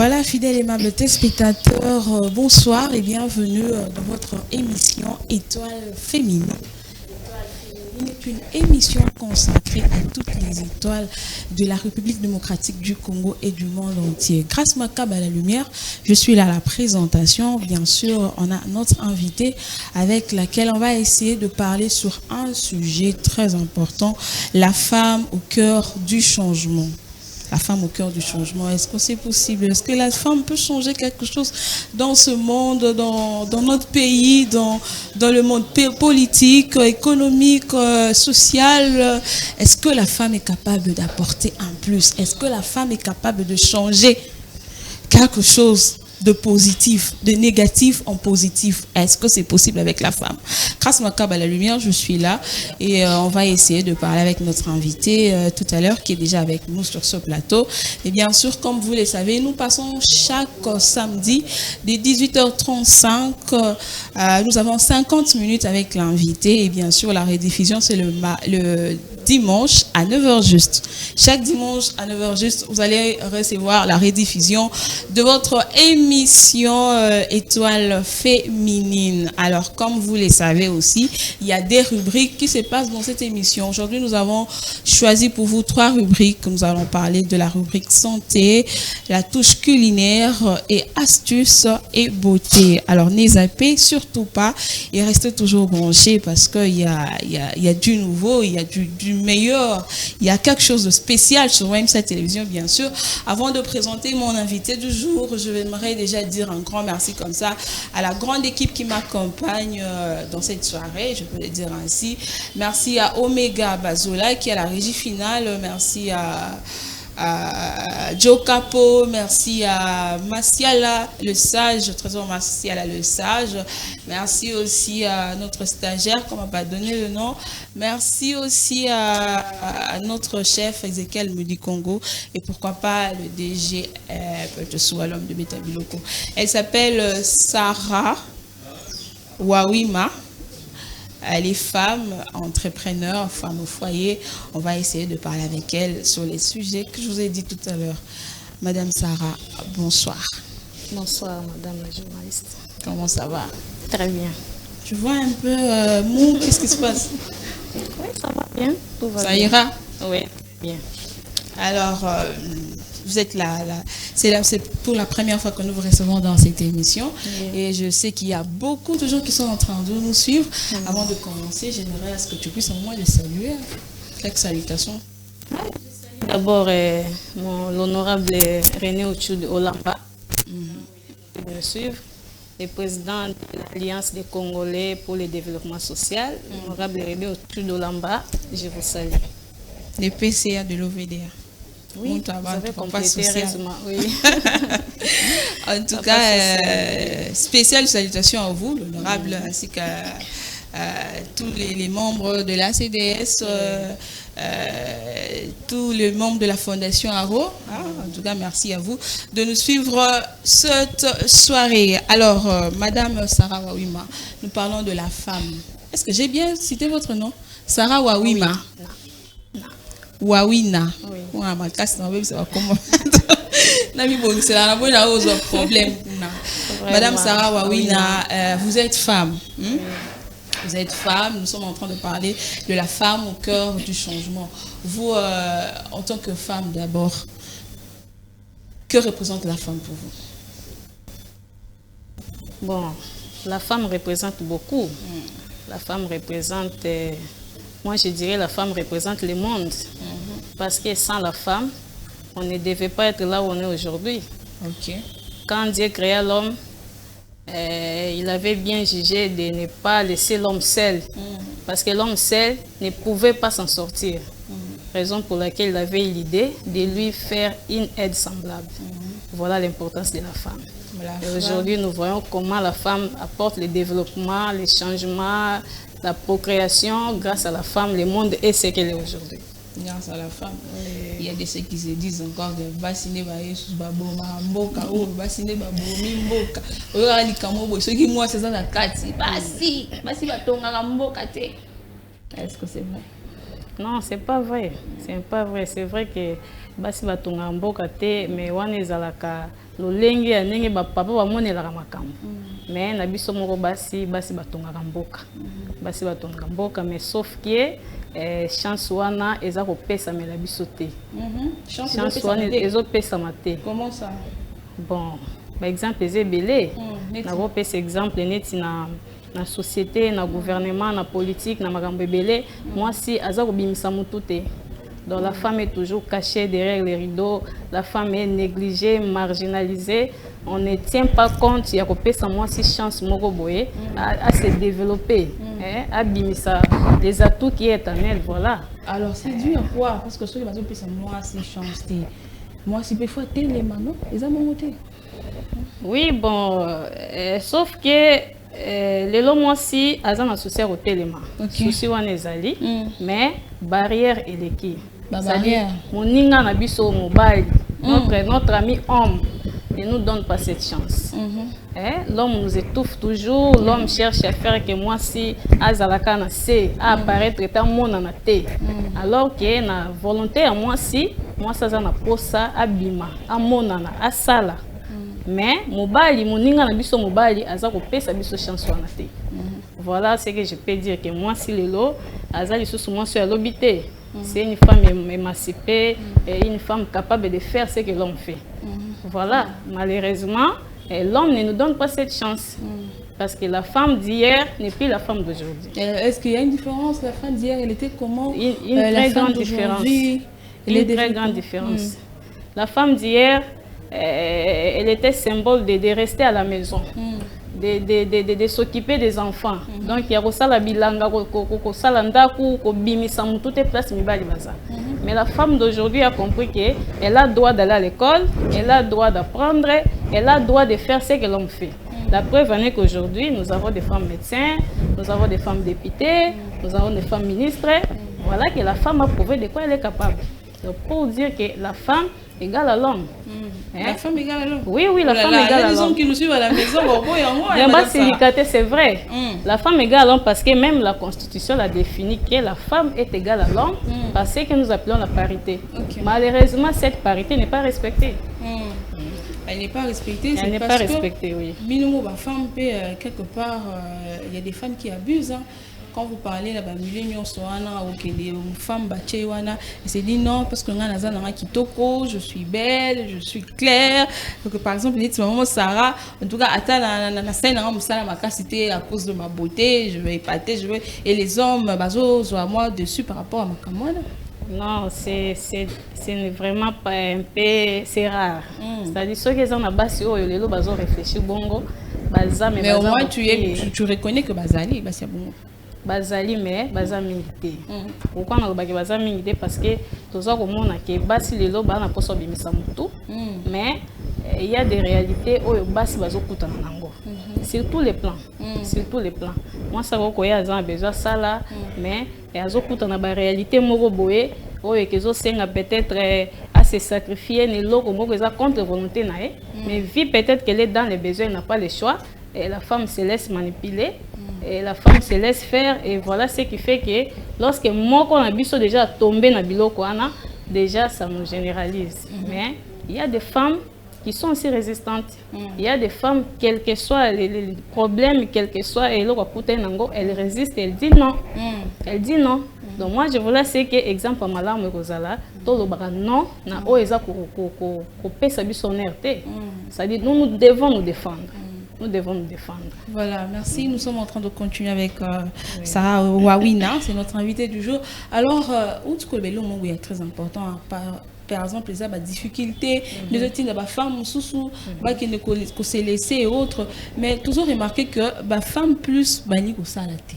Voilà, fidèles et aimables téléspectateurs, bonsoir et bienvenue dans votre émission Étoile féminine. Étoile féminine est une émission consacrée à toutes les étoiles de la République démocratique du Congo et du monde entier. Grâce Makab à la lumière, je suis là à la présentation. Bien sûr, on a notre invitée avec laquelle on va essayer de parler sur un sujet très important, la femme au cœur du changement. La femme au cœur du changement. Est-ce que c'est possible? Est-ce que la femme peut changer quelque chose dans ce monde, dans notre pays, dans le monde politique, économique, social? Est-ce que la femme est capable d'apporter un plus? Est-ce que la femme est capable de changer quelque chose de positif, de négatif en positif? Est-ce que c'est possible avec la femme? Grâce Makab à la lumière, je suis là et on va essayer de parler avec notre invité tout à l'heure qui est déjà avec nous sur ce plateau. Et bien sûr, comme vous le savez, nous passons chaque samedi dès 18h35. Nous avons 50 minutes avec l'invité et bien sûr, la rediffusion, c'est le dimanche à 9h juste. Chaque dimanche à 9h juste, vous allez recevoir la rediffusion de votre émission Étoile féminine. Alors, comme vous le savez aussi, il y a des rubriques qui se passent dans cette émission. Aujourd'hui, nous avons choisi pour vous 3 rubriques. Nous allons parler de la rubrique santé, la touche culinaire et astuces et beauté. Alors, ne zappez surtout pas et restez toujours branchés parce qu'il y a du nouveau, il y a du meilleur, il y a quelque chose de spécial sur MSA Télévision, bien sûr. Avant de présenter mon invité du jour, je aimerais déjà dire un grand merci comme ça à la grande équipe qui m'accompagne dans cette soirée, je peux le dire ainsi. Merci à Omega Bazola qui est à la régie finale, merci à Joe Capo, merci à Massiala le Sage, trésor Massiala le Sage, merci aussi à notre stagiaire, qu'on ne m'a pas donné le nom, merci aussi à notre chef Ezekiel Mudikongo et pourquoi pas le DG à l'homme de Métabiloko. Elle s'appelle Sarah Wawima. Les femmes entrepreneurs, femmes au foyer, on va essayer de parler avec elles sur les sujets que je vous ai dit tout à l'heure. Madame Sarah, bonsoir. Bonsoir, madame la journaliste. Comment ça va? Très bien. Je vois un peu mou, qu'est-ce qui se passe? Oui, ça va bien. Tout va ça bien. ira? Oui, bien. Alors, vous êtes là, c'est pour la première fois que nous vous recevons dans cette émission. Oui. Et je sais qu'il y a beaucoup de gens qui sont en train de nous suivre. Avant de commencer, j'aimerais à ce que tu puisses au moins les saluer. Quelques salutations. D'abord, l'honorable René Ochud Olamba, qui me suivre, le président de l'Alliance des Congolais pour le développement social, l'honorable René Ochud Olamba, je vous salue. Le PCA de l'OVDA. Oui, vous avez complété récemment, oui. En tout cas, spéciale salutation à vous, l'honorable, ainsi qu'à tous les membres de la CDS, tous les membres de la Fondation Aro. En tout cas, merci à vous de nous suivre cette soirée. Alors, Madame Sarah Wawima, nous parlons de la femme. Est-ce que j'ai bien cité votre nom? Sarah Wawima. Oui. Wawina. Oui. Madame Sarah Wawina, vous êtes femme. Oui. Vous êtes femme, nous sommes en train de parler de la femme au cœur du changement. Vous, en tant que femme d'abord, que représente la femme pour vous? Bon, la femme représente beaucoup. La femme représente... moi, je dirais la femme représente le monde. Parce que sans la femme, on ne devait pas être là où on est aujourd'hui. Okay. Quand Dieu créa l'homme, il avait bien jugé de ne pas laisser l'homme seul. Parce que l'homme seul ne pouvait pas s'en sortir. Raison pour laquelle il avait l'idée de lui faire une aide semblable. Voilà l'importance de la femme. Et aujourd'hui, nous voyons comment la femme apporte le développement, les changements, la procréation. Grâce à la femme, le monde est ce qu'il est aujourd'hui. Grâce à la femme. Il y a des ceux qui se disent encore que Bassine Bayesus Baboma Mboka ou Bassine Babomi Mboka. Oyo Kamobo, ceux qui moi c'est ça la kati. Basi Batonga Mboka te. Est-ce que c'est vrai? Non, c'est pas vrai. C'est pas vrai. C'est vrai que basi batonga mboka te mais wana ezalaka lolenge ya ndenge papa bamonelaka makambo. Mais na biso moko basi batongaka mboka. Basi batongaka mboka mais sauf que chance wana eza kopesa mais la biso te. Chance wana ezopesa mate. Comment ça? Bon, par exemple ezebele. Na kopesa exemple neti na société, na gouvernement, na politique, na makambo ebele, moi si aza kobimisa mutu te. Donc la femme est toujours cachée derrière les rideaux, la femme est négligée, marginalisée. On ne tient pas compte, il y a moi si chance moko boye à se développer, à bimisa des atouts qui est en elle, voilà. Alors c'est dû à quoi? Parce que ceux qui m'ont dit moi si chance te, moi si parfois les manos, ils ont monté. Oui bon, sauf que les lois moi si azan associé au téléma, souci wana ezali, mais barrière et les qui. Barrière. Mon ninga na biso mobile, notre ami homme, ne nous donne pas cette chance. L'homme nous étouffe toujours, l'homme cherche à faire que moi si azalaka na se, à apparaître étant mon na te. Alors que na volonté à moi si, moi ça na posa abima, à monana, à sala. Mais mobali moninga na biso mobali aza ko pesa biso chance wana te. Voilà ce que je peux dire que moi si lelo azali sous moi sur l'obité. C'est une femme émancipée et une femme capable de faire ce que l'homme fait. Voilà, malheureusement, l'homme ne nous donne pas cette chance. Parce que la femme d'hier n'est plus la femme d'aujourd'hui. Est-ce qu'il y a une différence? La femme d'hier, elle était comment? Une très grande différence. Une très grande différence. La femme d'hier, elle était symbole de rester à la maison, de s'occuper des enfants. Donc il y a la bilanga, toutes les places. Mais la femme d'aujourd'hui a compris qu'elle a le droit d'aller à l'école, elle a le droit d'apprendre, elle a le droit de faire ce que l'homme fait. La preuve en est qu'aujourd'hui, nous avons des femmes médecins, nous avons des femmes députées, nous avons des femmes ministres. Voilà que la femme a prouvé de quoi elle est capable. Donc pour dire que la femme égale à l'homme. La femme égale à l'homme? Oui, oui, la femme égale à l'homme. Les hommes qui nous suivent à la maison, c'est vrai. La femme égale à l'homme parce que même la Constitution a défini que la femme est égale à l'homme parce que nous appelons la parité. Malheureusement, cette parité n'est pas respectée. Elle n'est pas respectée. Elle n'est pas respectée, oui. Minimum, la femme peut, quelque part, il y a des femmes qui abusent. Quand vous parlez de la millénium soana ou que des femmes batchewana, c'est dit non parce que je suis belle, je suis claire. Donc par exemple, maman Sarah, en tout cas, la scène à cause de ma beauté, je vais épater, je vais et les hommes bazo à moi dessus par rapport à ma camarade. Non, c'est vraiment pas un peu, c'est rare. C'est-à-dire ceux qui ont la base sur les lots bazo réfléchir bongo, mais au moins tu reconnais que bazali c'est bon. Bazali mais baza milité. Pourquoi on a baza milité parce que tous autres monde que basi lelo ba na poso bimisa mutu. Mais il y a des réalités où basi bazo kutana nango. Sur tous les plans. Sur tous les plans. Moi ça va koya za besoin ça là mais azo kutana ba réalité moko boye oyo kezo senga peut-être à se sacrifier ne loko moko eza contre volonté na mais vu peut-être qu'elle est dans les besoins, elle n'a pas le choix et la femme se laisse manipuler. Et la femme se laisse faire et voilà ce qui fait que lorsque moi on a biso déjà tombé na biloko ana déjà ça nous généralise. Mais il y a des femmes qui sont aussi résistantes. Il y a des femmes quel que soit les problèmes, quel que soit et elle résiste, elle dit non. Elle dit non. Donc moi je voulais c'est que exemple à malamu kozala to lobaka non na o eza ko pesa biso nerté. C'est-à-dire nous devons nous défendre. Nous devons nous défendre. Voilà, merci. Nous sommes en train de continuer avec Sarah Wawina, c'est notre invitée du jour. Alors, où est très important, par exemple, les difficultés, les autres femmes, qui ne se laisser et autres, mais toujours remarqué que la femme plus bani ko salate.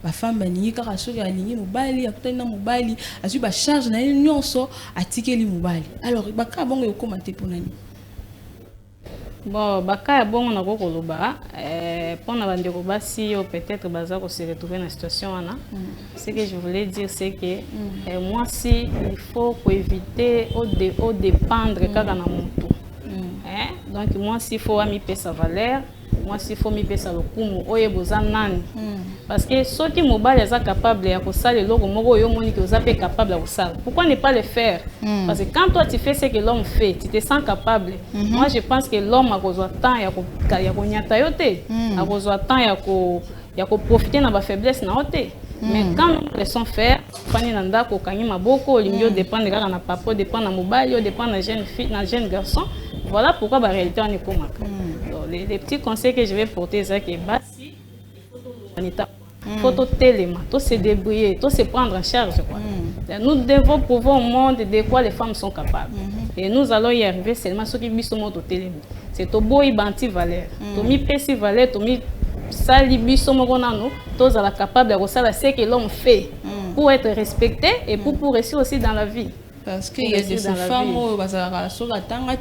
La femme bani car à ceux qui aligné mobali, à côté na mobali, à ceux qui charge na nyonso à tikeli mobali. Alors, baka bongo yo commenter pour nani. Bon, baka bon on a beaucoup loba. Pour na bande ko basi peut-être baza ko se retrouver dans situation là. Ce que je voulais dire c'est que moi si il faut éviter au dépendre kaka na mutu. Donc moi si faut ami payer sa valeur, moi si faut mi pesa lokumu oye boza nani parce que ceux qui mobile sont capables ya kosala eloko moko yo moni que oza pe capable ya kosala. Pourquoi ne pas le faire? Parce que quand toi tu fais ce que l'homme fait, tu te sens capable. Moi je pense que l'homme a besoin de temps ya ko nyata yo te, a besoin de temps ya ko profiter na ba faiblesse na ote. Mais quand nous laissons faire, fani nanda ko kangi maboko, limio dépend kaka na papa, dépend na mobile, dépend na jeune fille, na jeune garçon. Voilà pourquoi la réalité on est comme les petits conseils que je vais porter, c'est que basi, il faut tout téléma, tout se débrouiller, tout se prendre en charge. Nous devons prouver au monde de quoi les femmes sont capables. Et nous allons y arriver seulement ceux qui sont au téléma. C'est au beau ibanti valeur. Tomi pesi valeur, tomi sali biso moko nano, tous à la capable de ressentir ce que l'homme fait pour être respecté et pour réussir aussi dans la vie. Parce qu'il y a des femmes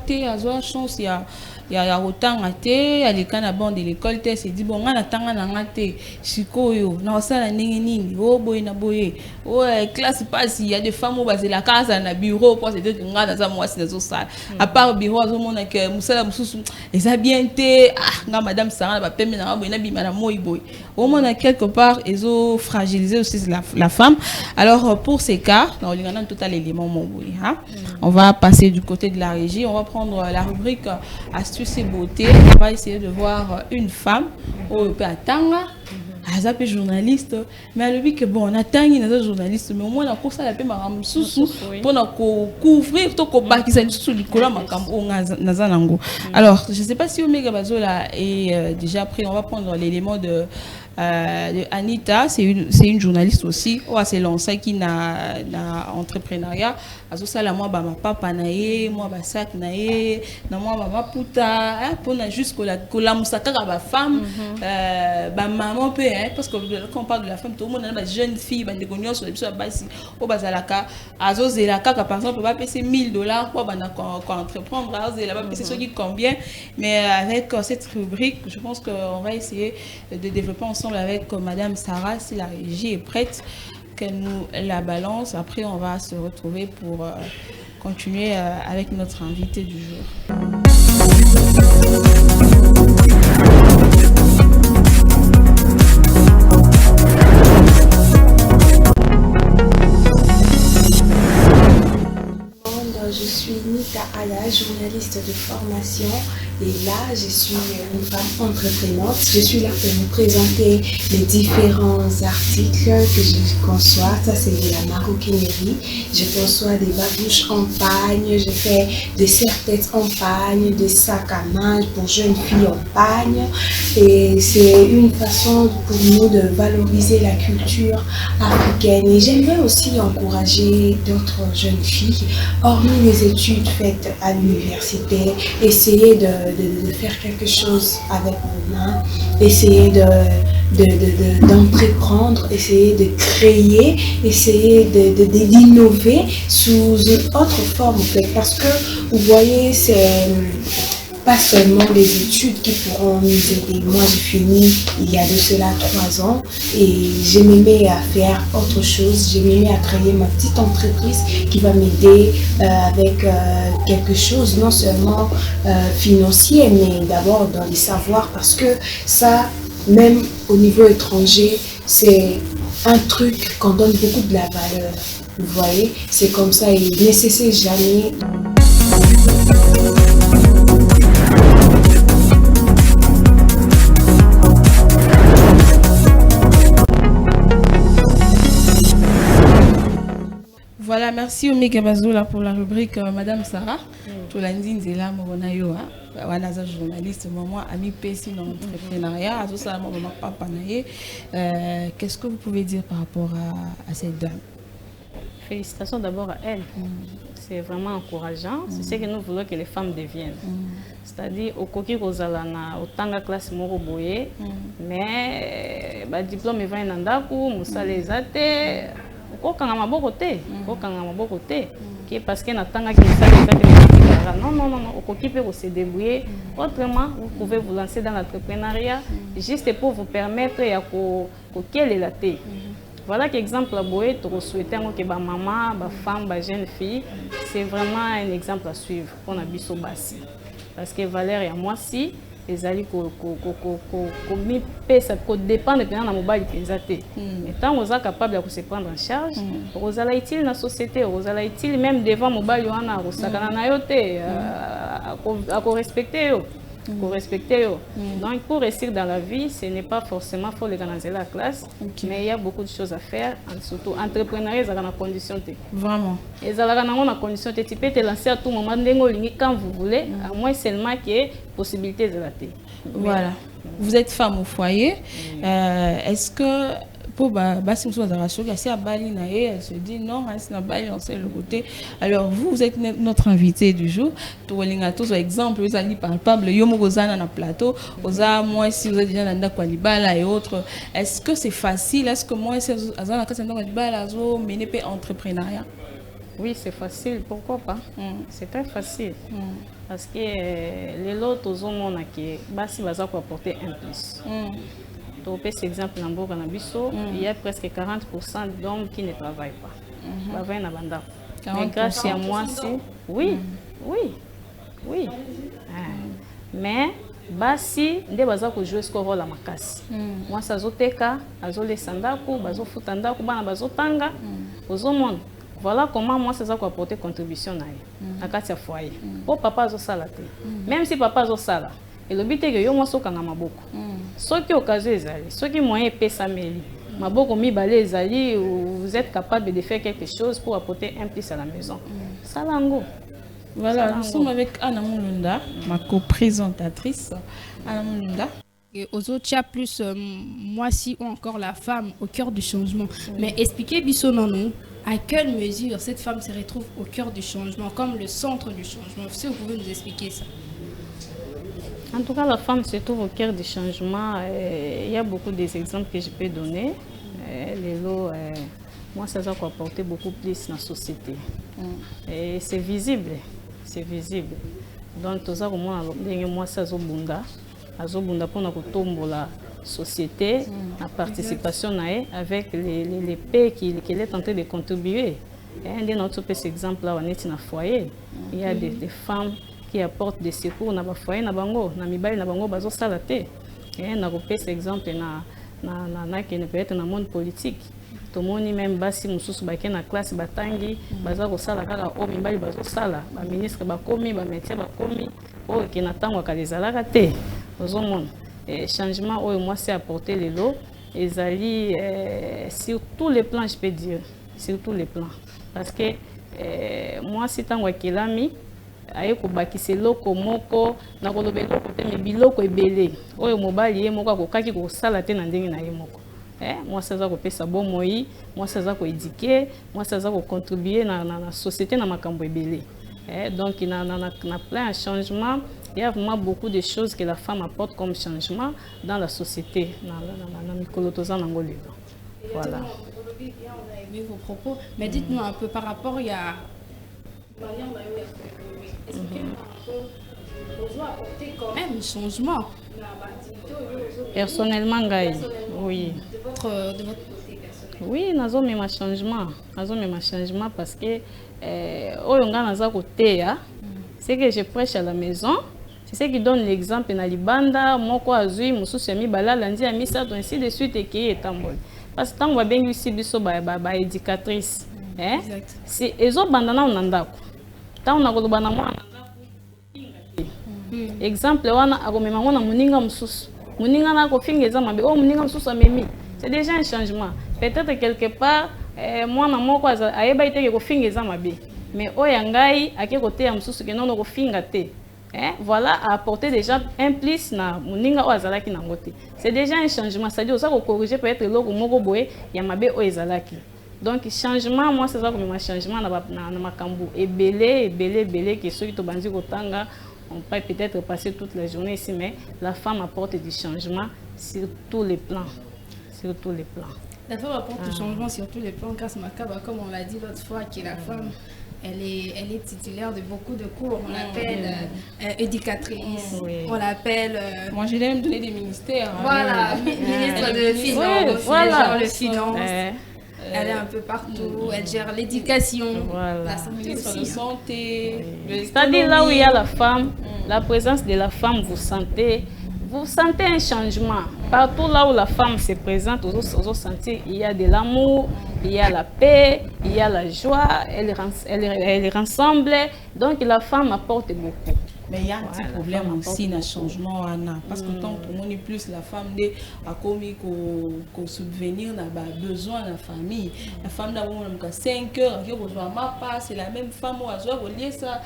qui ont chance, il y a autant raté, à l'école à bande de l'école, c'est dit bon, on a tanga na raté, chikoyo, na ça la nini, oh boy na boy, oh classe passe, il y a des femmes où basé la casa na bureau, pour c'est que on a dans moi c'est dans ça. À part bureau, au monde que musala mususu, les habienté, ah, madame Sarah va permettre na boy na bi madame moi boy. Au monde quelque part, ils ont fragilisé aussi la femme. Alors pour ces cas, on y a un total élément mon boy, hein. On va passer du côté de la régie, on va prendre la rubrique astuces et beauté. On va essayer de voir une femme au Tanga, à journaliste, mais elle dit que bon, on a tangi dans journaliste, mais au moins on a cours ça la paix maram sous pour couvrir tout combat qui s'est sous le collant makambo nazanango. Alors, je sais pas si Omega Bazola est déjà pris. On va prendre l'élément de Anita, c'est une journaliste aussi. Oh, c'est lancé qui n'a entrepreneuriat. Azo sala moi ba ma papa nae, moi ba sac nae, na moi ba puta, pour na juste que la musaka ba femme, ba maman peut parce que quand on parle de la femme, tout le monde a une jeune fille, ba ndekonion sur les biso basi, o bazalaka, azo zelaka par exemple ba payer $1000 pour ba entreprendre, azo zelaka ba payer ce qui combien, mais avec cette rubrique, je pense qu'on va essayer de développer ensemble avec Madame Sarah si la régie est prête, qu'elle nous la balance. Après, on va se retrouver pour continuer avec notre invité du jour. Je suis Nita Aya, journaliste de formation, et là je suis une femme entreprenante. Je suis là pour vous présenter les différents articles que je conçois. Ça c'est de la maroquinerie. Je conçois des babouches en pagne, je fais des serre-têtes en pagne, des sacs à main pour jeunes filles en pagne. Et c'est une façon pour nous de valoriser la culture africaine. Et j'aimerais aussi encourager d'autres jeunes filles, hormis les études faites à l'université, essayer de faire quelque chose avec vos mains, essayer d'entreprendre, essayer de créer, essayer d'innover sous une autre forme en fait, parce que vous voyez c'est pas seulement les études qui pourront nous aider. Moi, j'ai fini il y a de cela 3 ans et j'ai m'aimé à faire autre chose. J'ai m'aimé à créer ma petite entreprise qui va m'aider avec quelque chose, non seulement financier, mais d'abord dans les savoirs, parce que ça, même au niveau étranger, c'est un truc qu'on donne beaucoup de la valeur. Vous voyez, c'est comme ça, il ne cesse jamais. Voilà, merci Omega Bazola pour la rubrique Madame Sarah. Tolandi Nzela Mobonayo, Wanaza journaliste, maman, ami Pessi dans l'entrepreneuriat, à tout ça, maman, papa naye. Qu'est-ce que vous pouvez dire par rapport à cette dame? Félicitations d'abord à elle. C'est vraiment encourageant. C'est ce que nous voulons que les femmes deviennent. C'est-à-dire, au Koki Rosalana, au Tanga classe Moroboye, mais le diplôme est venu dans Dakou, Moussa les athées. Parce que non, se débrouiller. Autrement, vous pouvez vous lancer dans l'entrepreneuriat juste pour vous permettre de voilà qu'exemple à Boé, tu souhaites que ma maman, ma femme, ma jeune fille, c'est vraiment un exemple à suivre pour la Bissau Bassi. Parce que Valère et moi, si, ezali komipesa kodépendre mpena na mobali mpenza te. Mais ntango oza capable ya kose prendre en charge, okozala utile na société, okozala utile même devant mobali wana akosakana na yo te, akorespecte yo. Pour respecter eux. Donc, pour réussir dans la vie, ce n'est pas forcément faut organiser la classe, mais il y a beaucoup de choses à faire, surtout entrepreneuriat, ils ont la condition. Vraiment. Ils ont la condition. Tu peux te lancer à tout moment, quand vous voulez, à moins seulement qu'il y ait possibilité de la télé. Voilà. Vous êtes femme au foyer. Est-ce que pour elle se dit non, c'est le côté. Alors vous êtes notre invité du jour. Pour exemple, vous allez palpable, Yomogozana na plateau, moi si vous êtes déjà dans Kwalibala et autres, est-ce que c'est facile? Est-ce que moi si vous êtes dans Kwalibala, mener pas entrepreneuriat? Oui, c'est facile. Pourquoi pas? C'est très facile. Parce que les lots aux hommes qui basi baza pour apporter un plus. Pour cet exemple, il y a presque 40% d'hommes qui ne travaillent pas. Mais grâce à moi, oui. Mais basi nde baza ko jouer ce rôle à makasi. Moi ça zoteka, azole sandaku, bazo futandaku bana bazo tanga, ozomona. Voilà comment moi ça ko apporter contribution na kati ya foyer. Pour papa zo sala te. Même si papa zo sala, et le but est que yo mo soka na maboko. Soki occasion ezali, soki moyen pesa meli. Maboko mibale ezali, vous êtes capable de faire quelque chose pour apporter un plus à la maison. Salango. Voilà, nous sommes avec Anna Moulunda, ma co-présentatrice. Anna Moulunda. Et aux autres, il y a plus moi si ou encore la femme au cœur du changement. Mais expliquez Bisso Nanou, à quelle mesure cette femme se retrouve au cœur du changement, comme le centre du changement. Si vous pouvez nous expliquer ça. En tout cas, la femme se trouve au cœur du changement. Il y a beaucoup d'exemples que je peux donner. Les lots, moi, ça va apporter beaucoup plus dans la société. Et c'est visible. C'est visible. Donc, tout ça, moi, ça va pour la société, la participation avec les pays qui est en train de contribuer. Un de notre exemple, là, on est dans le foyer. Il y a des femmes qui apportent des secours dans le foyer, dans le mibali, dans le bazo salate. On a repéré cet exemple peut-être dans le monde politique. Tout le monde même basi mususu baki na classe batangi baza ko sala kaka o mibali bazo sala ba ministre bakomi ba métier bakomi o ki na tango kalizalaka te ozomona changement o moi c'est apporter les lots ezali sur tous les plans, je peux dire sur tous les plans, parce que moi si tango akilami aye ko bakise loko moko na ko lobe loko te biloko ebele oyo mobali ye moko akokaki ko sala te na ndenge na ye moko. Moi ça va pesa bon moi ça va éduquer, moi ça va contribuer dans la société dans makambo ebele. Donc il y a plein de changements, il y a vraiment beaucoup de choses que la femme apporte comme changement dans la société dans mikolotoza nangoli. Voilà. On a aimé vos propos, mais dites-nous un peu par rapport il y a apporter quand même un changement. Personnellement, oui. De votre côté personnel. Oui, nous avons un changement. Nous avons un changement parce que c'est que je prêche à la maison. C'est ce qui donne l'exemple dans Libanda, Moko Azui, Moussou Bala, Landi Amisa, ainsi de suite et qui est en mode. Parce que tant que bien ici, biso ba éducatrice. C'est ezo bandana onandako. Tant on a ko bana mo exemple wana akomema ngona muninga mususu. Muninga na ko finga eza mabe. Oh muninga mususu amemi. C'est déjà un changement. Peut-être quelque part moi na moko ayeba ite ko finga eza mabe. Mais oyangai ake kote ya mususu ke nono ko finga te. Voilà, à apporter déjà un plus na muninga o azalaki na ngote. C'est déjà un changement, c'est-à-dire ça ko corriger peut-être loko moko boye ya mabe o ezalaki. Donc changement, moi c'est ça comme un changement na makambu ebele que ceux qui to bandi kotanga on peut peut-être passer toute la journée ici, mais la femme apporte du changement sur tous les plans. Sur tous les plans. La femme apporte du changement sur tous les plans grâce à Makaba, comme on l'a dit l'autre fois, que la femme, elle est titulaire de beaucoup de cours. On l'appelle éducatrice, on l'appelle... Moi, je l'ai même donné des ministères. Voilà, ministre de Finances, voilà. Le finance. Elle est un peu partout, elle gère l'éducation, la santé. C'est-à-dire là où il y a la femme, la présence de la femme, vous sentez vous sentez un changement. Partout là où la femme se présente, vous sentez il y a de l'amour, il y a la paix, il y a la joie, elle rassemble. Donc la femme apporte beaucoup. Mais il y a un petit problème aussi dans le changement, Anna. Parce que tant qu'on est plus la femme a commis qu'on subvenir aux besoins de la famille. La femme d'abord, on a 5 heures, c'est la même femme où elle a lié sa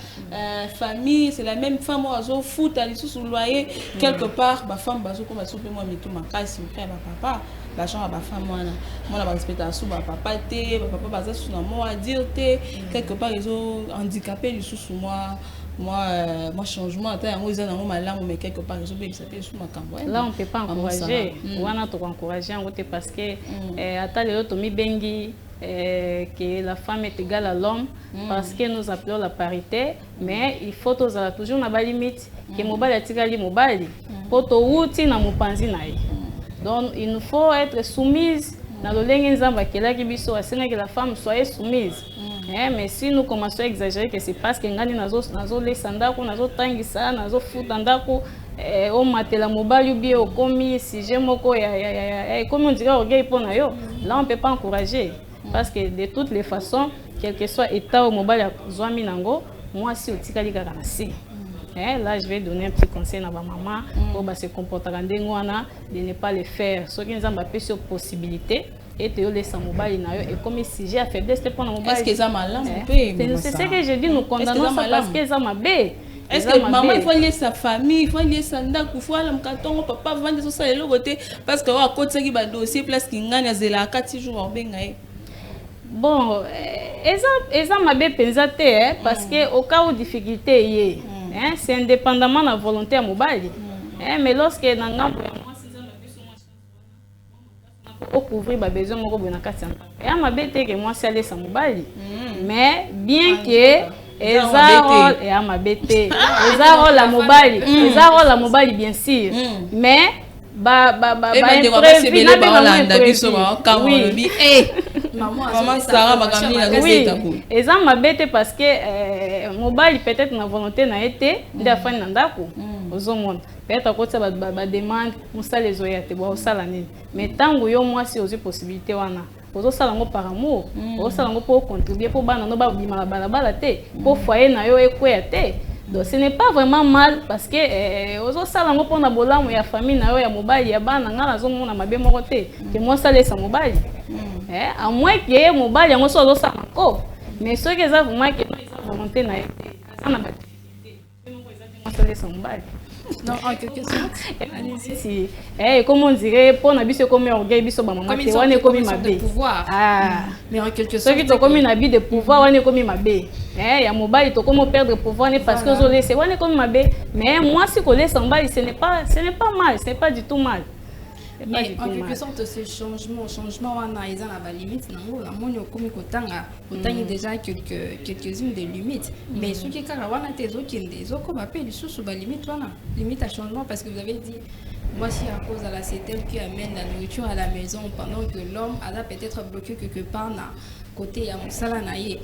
famille, c'est la même femme où elle a foot, elle est sous le loyer. Quelque part, la femme, comme elle soupe, moi, mais tout ma casse, mon frère, ma papa. La chambre à ma femme, moi, on a respecté à sous, ma papa, papa, ça, sous moi, à dire, quelque part, ils ont handicapé du sous moi. Moi changement mais quelque part là on peut pas encourager on a tout encourager parce que à l'autre bengi que la femme est égale à l'homme parce que nous appelons la parité mais il faut toujours na ba limite que mobali atikali mobali poto uti na mopanzi na ye donc il nous faut être soumise na lolenge nzamba kelaki biso asenga que la femme soit soumise. Mais si nous commençons à exagérer que c'est parce que nous avons les sandako, nous avons tangisa, nous avons foot andako, on matela mobile ou bien au commis si j'aime moko comme on dirait orgueil pour nous. Là on peut pas encourager parce que de toutes les façons, quel que soit état au mobile zoami nango, moi si au tikali garanti. Là je vais donner un petit conseil à ma maman pour se comporter de ne pas le faire. Ce qui nous a sur possibilité. Et tu laisses un mobile et comme si j'ai faiblesse pour mobile. Est-ce que ça m'a c'est ce que je dis, nous condamnons ça parce que ça m'a bé. Est-ce que maman il faut lier sa famille, il faut lier sa ndako, il faut aller carton papa vendre tout ça et le côté parce que à côté qui va dossier place qui ngana zela 4 jours en benga. Bon, ça m'a bé pensé parce que au cas où difficulté y c'est indépendamment de la volonté à mobile. Mais lorsque dans pour couvrir les besoins de la personne. Et à ma bête que moi c'est aller sans mobile. Mais bien que Ezaro et à ma bête, Ezaro la mobile, Ezaro la mobile bien sûr. Mais maman Sarah Magamini la oui, Ezaro ma bête parce que mobile peut-être na volonté na été de faire nandako aux hommes. Peut-être que ça va demande on ça les oeillate bon ça l'année mais tant que yo moi si aussi possibilité wana pour ça lango par amour pour ça lango pour contribuer pour bana no ba bima bala te pour foyer na yo ekoya te donc ce n'est pas vraiment mal parce que ozo ça lango pour na bolamu ya famille na yo ya mobile ya bana ngala zo mona mabe moko te que moi ça laisse mobile à moins que mobile yango so ozo ça encore mais ce que ça vraiment que volonté na été ça na ba moi ça laisse mobile. Non, en quelque sorte. Si. Comme on dirait, pour n'habiter comme orgueil, biso ba maman, on est comme ma bé. Mais en quelque sorte. Ceux qui sont comme une habit de pouvoir, on est comme ma bé. Il y a mobile, ils comme perdre pouvoir, parce que on est comme ma bé. Mais moi, si on laisse en bas, ce n'est pas mal, ce n'est pas du tout mal. Mais en quelque sorte, ce changement, on a la limite. On a déjà quelques-unes des limites. Mais ce qui est quand on a des autres comme appelle sous la limite à changement parce que vous avez dit, moi si à cause de la CETEL qui amène la nourriture à la maison pendant que l'homme a peut-être bloqué quelque part côté à Moussala naïe.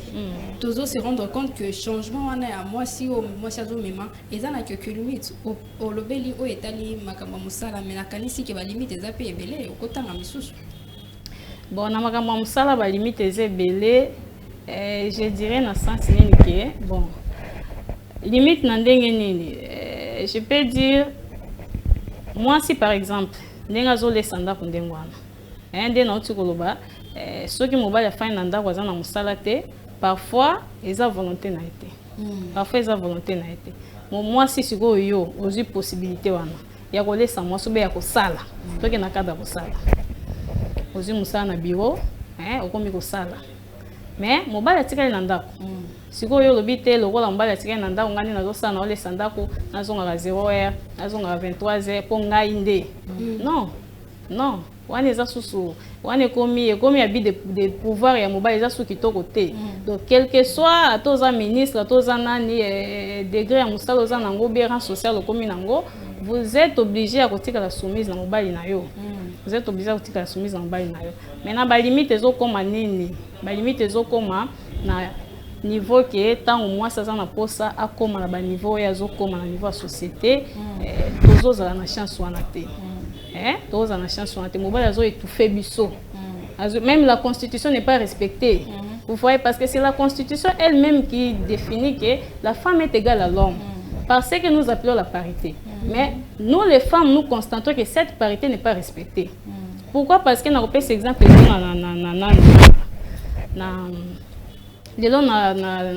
Toujours se rendre compte que changement on est à moi si à même et ça n'a que limite au lobeli au étali makamba Moussala mais la kanisi qui va limite des appels belé au côté à misusu. Bon na makamba Moussala va limite des belé je dirais dans sens nini bon limite na ndenge nini je peux dire moi si par exemple ndenga zo les sanda ko ndengwana ndé na utikoloba ceux qui mobile a fait un anda voisin na musala te parfois ils ont volonté na été parfois ils ont volonté na été moi si siko yo ozi possibilité wana ya ko lesa moi sobe ya ko sala to ke na kada ko sala ozi musala na bureau okomi ko sala mais mobile atikali na ndako siko yo lobite lokola mobile atikali na ndako ngani na zo sala na lesa ndako na zonga ka 0h na zonga ka 23h pour ngai nde non on est sous on est comme habit de pouvoir et mobile les sous qui côté donc quel que soit tous un ministre tous un nani degré à musala aux nango bien social comme nango vous êtes obligé à côté la soumise dans mobile na yo vous êtes obligé à côté la soumise dans mobile na yo maintenant ba limite ezo comme nini ba limite ezo comme na niveau que tant au moins ça na posa a comme na ba niveau ya zo comme na niveau société tozo za na chance wana te tozo za na chance wana te mobali azo étouffer biso même la constitution n'est pas respectée. Vous voyez, parce que c'est la constitution elle-même qui définit que la femme est égale à l'homme parce que nous appelons la parité. Mais nous les femmes nous constatons que cette parité n'est pas respectée. Pourquoi? Parce que na repère cet exemple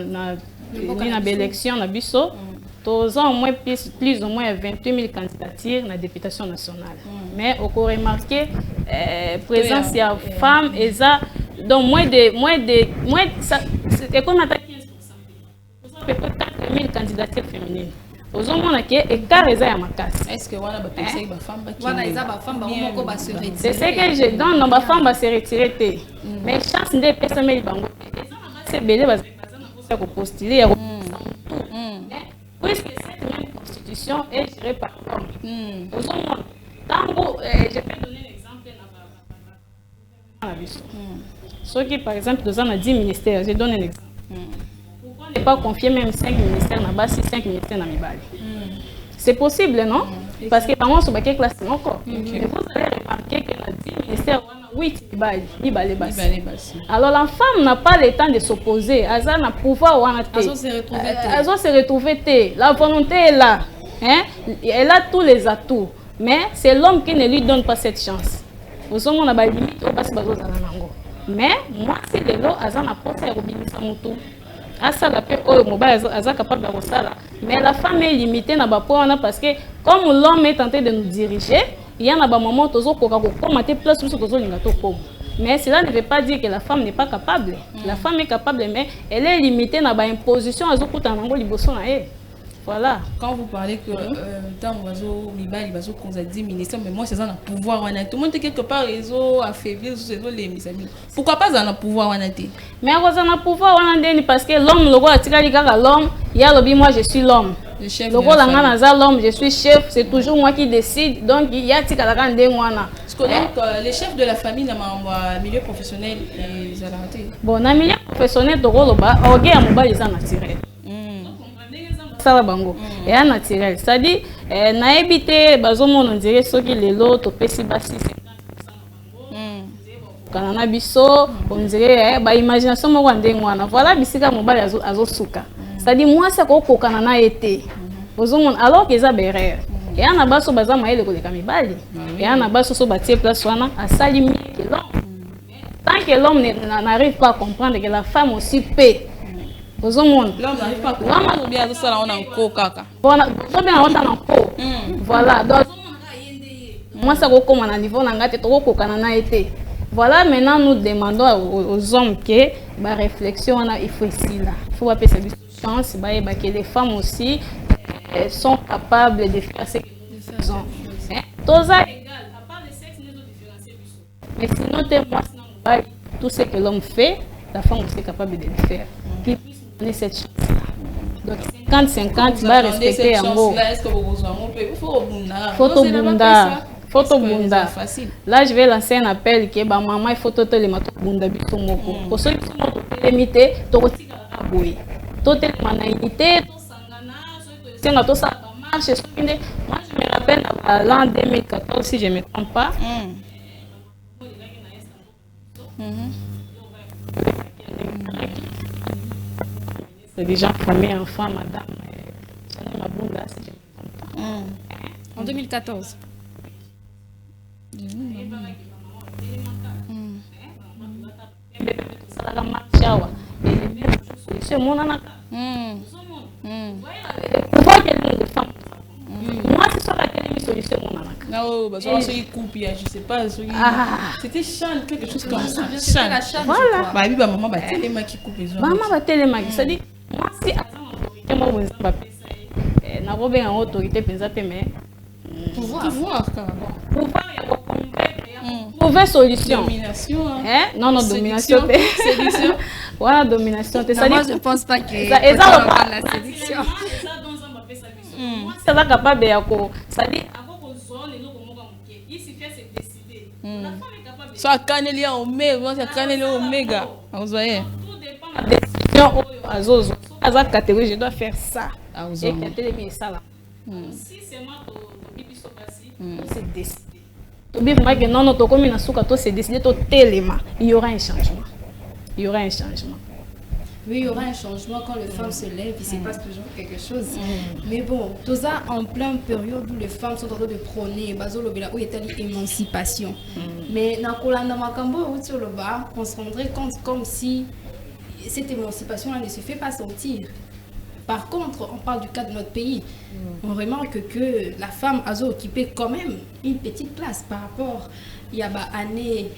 na élection na biso tous ans au moins plus ou moins 28 000 candidatures dans la députation nationale. Mais on peut remarquer présence de femmes et ça donc moins ça c'est comme à 15%. À peu près 4 000 candidatures féminines. Aux hommes on a que écart et ça ya makasi. Est-ce que voilà ba penser ba femme ba qui c'est ce que je donne dans ba femme va se retirer mais chance de personne mais bango. C'est belé ba ça ko postuler ya puisque cette même constitution est gérée par l'homme. Aux hommes tango je peux donner un exemple dans la vision. Ceux qui par exemple dans a 10 ministères, je donne un exemple. Pourquoi ne pas confier même 5 ministères na base 5 ministères na mibali? C'est possible, non? Parce que pendant ce bac classe encore. Mais vous allez remarquer que dans 10 ministères, 8 mibali basi. Alors la femme n'a pas le temps de s'opposer. Elle a pouvoir se retrouver. La volonté est là. Elle a tous les atouts. Mais c'est l'homme qui ne lui donne pas cette chance. Vous avez une limite au bas de mais moi c'est de l'eau à na porte ya kobimisa mutu asa la pe oyo mobile aza capable de ça. Mais la femme est limitée na ba point parce que comme l'homme est tenté de nous diriger, il y a na ba moment tozo koka ko commenter place sur tozo linga to comme. Mais cela ne veut pas dire que la femme n'est pas capable. La femme est capable mais elle est limitée na ba imposition azo kuta nango liboso na e. Voilà. Quand vous parlez que dans oiseau mibali bazo qu'on a 10 ministères mais moi c'est ça un pouvoir on a tout le monde quelque part réseau affaiblir les mes amis. Pourquoi pas un pouvoir on a été? Mais on a pouvoir on a parce que l'homme le roi tika lika l'homme il y a lobby moi je suis l'homme. Le chef. Le roi la l'homme je suis chef c'est toujours moi qui décide donc il y a tika la kande ngwana. Donc les chefs de la famille dans milieu professionnel ils ont raté. Bon dans milieu professionnel to loba oge ya mobali za naturel. Ça bango et un naturel c'est-à-dire na éviter bazomona on dirait ceux qui les lots pesi basi 50% kana biso on dirait ba imagination moko ndengwana voilà bisika mobali azosuka c'est-à-dire moi ça ko kokana na été bazomona alors que ça berère et ana baso bazama ele koleka mibali et ana baso so batie place wana asali mieux que l'homme tant que l'homme n'arrive pas à comprendre que la femme aussi peut. L'homme n'arrive pas à comprendre bien tout ça on a encore kaka. Voilà, bien on a encore. Voilà, donc moi ça comme à niveau n'angate trop kokana na été. Voilà, maintenant nous demandons aux hommes que ba réflexion il faut ici là. Il faut appeler cette chance que les femmes aussi sont capables de faire ce que nous faisons. Tous ça égal, à part le sexe nous différencier. Mais sinon moi tout ce que l'homme fait, la femme aussi est capable de le faire. Donner cette chance donc 50-50 va respecter en gros photo bunda là je vais lancer un appel que ba maman il faut toter les mato bunda biso moko pour ceux qui sont limité to kotika la boy toter manalité to sangana c'est na to ça marche moi je me rappelle l'an 2014 si je me trompe pas c'est déjà premier enfant, madame. En 2014. C'est mon anac. Pourquoi quelqu'un de femme? Moi, c'est ça la solution, mon anac. Non, parce que c'est coupe, je sais pas. C'était Chan, quelque chose comme ça. Chan. Voilà. Bah, oui, maman, bah, téléma qui coupe les gens. Maman, bah, téléma. C'est-à-dire, moi, si à ça, moi, je pas n'a pas bien en autorité, mais pouvoir, carrément. Pouvoir, il y a mauvaise solution. Domination. Non, domination. Séduction. Voilà, domination. Moi, je pense pas que ça la séduction. C'est pas capable de c'est-à-dire, il suffit de décider. La femme est capable de soit Canelia Omega, vous voyez. Tout dépend de la décision. à catégorie, je dois faire ça. Et que ça là. Si c'est moi, c'est décidé. Non, non, comme c'est décidé, il y aura un changement. Il y aura un changement. Oui, il y aura un changement quand les femmes se lèvent, il se passe toujours quelque chose. Mais bon, tout ça en pleine période où les femmes sont en train de prôner, où est l'émancipation. Mais dans on se rendrait compte comme si cette émancipation-là ne se fait pas sentir. Par contre, on parle du cas de notre pays. On remarque que la femme a occupé quand même une petite place par rapport il y a année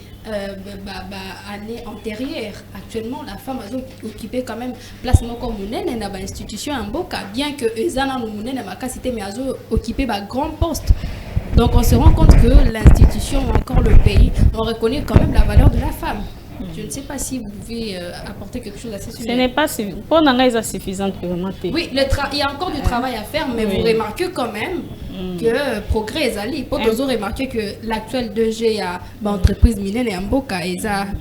antérieure. Actuellement, la femme a occupé quand même place comme une dans l'institution en Boka, bien que Ezana Mounene n'a cité mais a occupé un grand poste. Donc on se rend compte que l'institution ou encore le pays, on reconnaît quand même la valeur de la femme. Je ne sais pas si vous pouvez apporter quelque chose à ce sujet. Ce n'est pas suffisant. Pour nous, suffisant. Oui, il y a encore du travail à faire, mais vous remarquez quand même que progrès est allé. Pour vous remarquer que l'actuel DG à l'entreprise minière et Mboka,